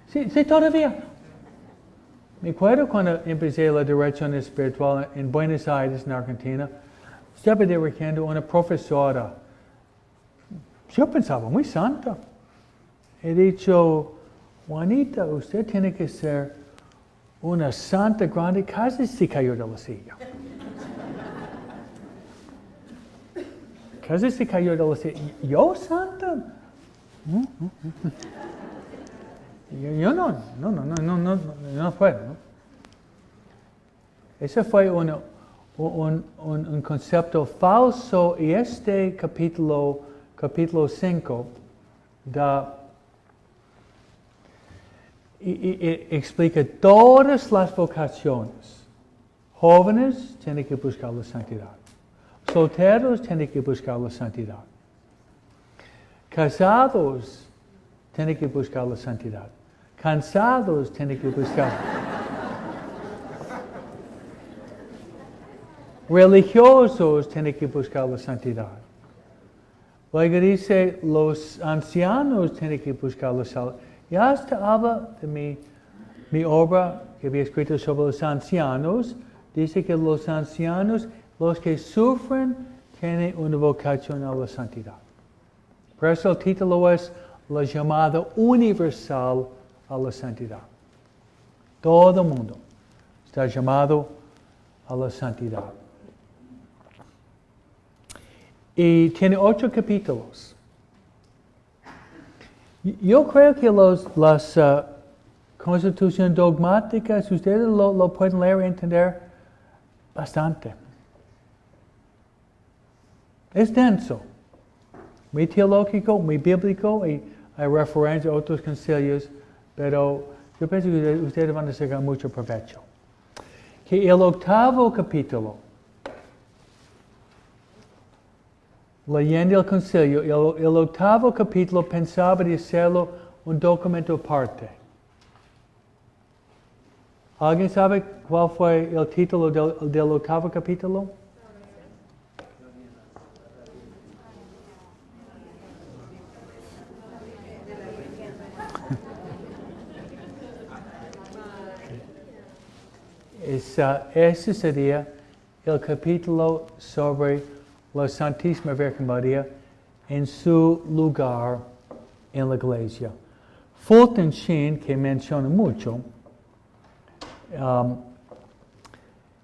Sí, todavía. Me acuerdo cuando empecé la dirección espiritual en Buenos Aires, en Argentina, estaba dirigiendo una profesora. Yo pensaba, muy santa. He dicho, Juanita, usted tiene que ser una santa grande, casi se cayó de la silla. Casi se cayó de la silla. ¿Yo santa? Yo no puedo. ¿No? Ese fue un concepto falso y este capítulo 5 da y explica todas las vocaciones. Jóvenes tienen que buscar la santidad. Solteros tienen que buscar la santidad. Casados tienen que buscar la santidad. Cansados tienen que buscar. Religiosos tienen que buscar la santidad. Luego dice, los ancianos tienen que buscar la santidad. Y hasta habla de mi obra que había escrito sobre los ancianos. Dice que los ancianos, los que sufren, tienen una vocación a la santidad. Por eso el título es la llamada universal a la santidad. Todo el mundo está llamado a la santidad. Y tiene 8 capítulos. Yo creo que las constituciones dogmáticas, ustedes lo pueden leer y entender bastante. Es denso, muy teológico, muy bíblico, y hay referencias a otros concilios, pero yo pienso que ustedes van a sacar mucho provecho. que el octavo capítulo, leyendo el concilio, el octavo capítulo pensaba de hacerlo un documento aparte. ¿Alguien sabe cuál fue el título del octavo capítulo? Ese sería el capítulo sobre la Santísima Virgen María en su lugar en la Iglesia. Fulton Sheen, que menciona mucho,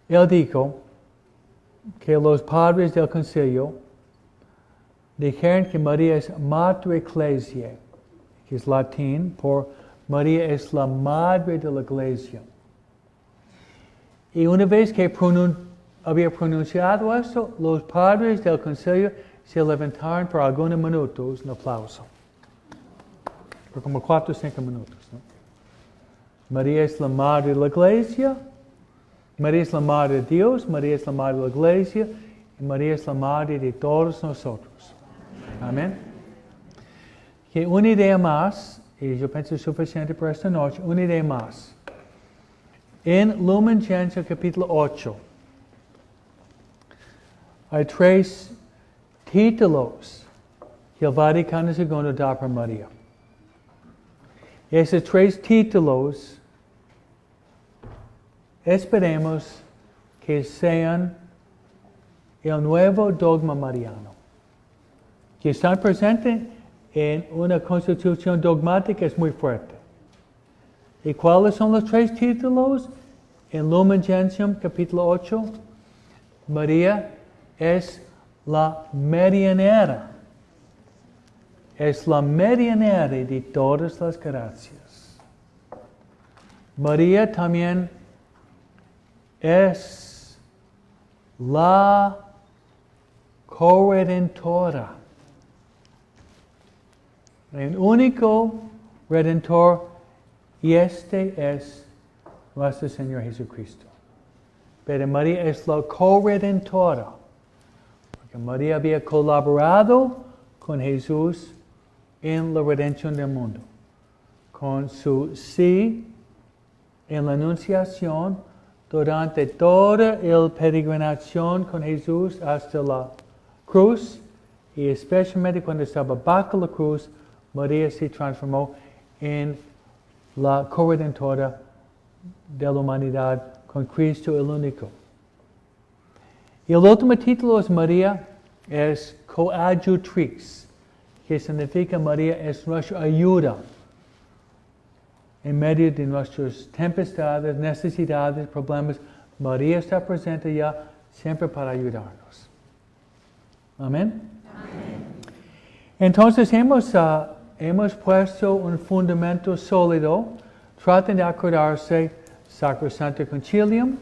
él dijo que los padres del concilio dijeron que María es Mater Ecclesiae, que es latín por María es la madre de la Iglesia. Y una vez que había pronunciado esto, los padres del concilio se levantaron por algunos minutos en aplauso. Por como 4 o 5 minutos. ¿No? María es la madre de la Iglesia, María es la madre de Dios, María es la madre de la Iglesia, y María es la madre de todos nosotros. Amén. Que una idea más, y yo pienso es suficiente para esta noche, una idea más. En Lumen Gentium capítulo 8, hay 3 títulos que el Vaticano II da para María. Esos 3 títulos, esperemos que sean el nuevo dogma mariano, que están presentes en una constitución dogmática es muy fuerte. ¿Y cuáles son los 3 títulos? En Lumen Gentium capítulo 8, María es la medianera. Es la medianera de todas las gracias. María también es la corredentora. El único redentor, y este es nuestro Señor Jesucristo. Pero María es la corredentora, porque María había colaborado con Jesús en la redención del mundo, con su sí en la anunciación durante toda la peregrinación con Jesús hasta la cruz, y especialmente cuando estaba bajo la cruz, María se transformó en la corredentora de la humanidad con Cristo el único. Y el último título es María es coadjutriz, que significa María es nuestra ayuda en medio de nuestras tempestades, necesidades, problemas. María está presente ya siempre para ayudarnos. Amén. Amén. Entonces hemos puesto un fundamento sólido. Traten de acordarse Sacrosanto Concilium,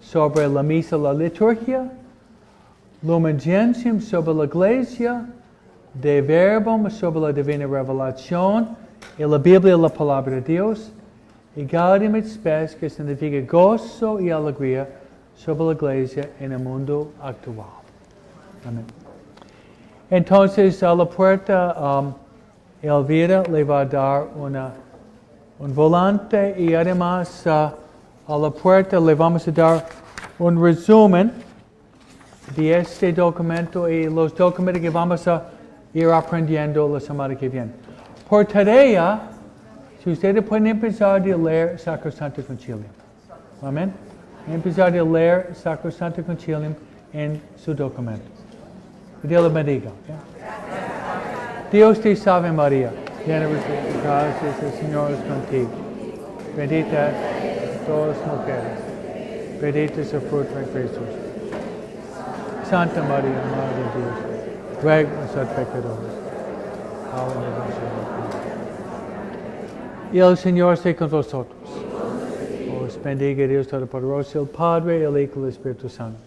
sobre la misa, la liturgia, Lumen Gentium sobre la Iglesia, De Verbum sobre la divina revelación, y la Biblia la palabra de Dios, y Gaudium et Spes, que significa gozo y alegría sobre la Iglesia en el mundo actual. Amén. Entonces, a la puerta, Elvira le va a dar un volante, y además a la puerta le vamos a dar un resumen de este documento y los documentos que vamos a ir aprendiendo la semana que viene. Por tarea, si ustedes pueden empezar a leer Sacrosanto Concilium. Amén. Empezar a leer Sacrosanto Concilium en su documento. Que Dios lo bendiga. Dios te salve María, llena de gracias, el Señor es contigo. Bendita eres todas las mujeres, bendito es el fruto de Jesús. Santa María, Madre de Dios, ruega por nosotros pecadores, ahora y en la hora de nuestra muerte. Y el Señor esté con vosotros. Os bendiga Dios Todopoderoso, el Padre, el Hijo y el Espíritu Santo.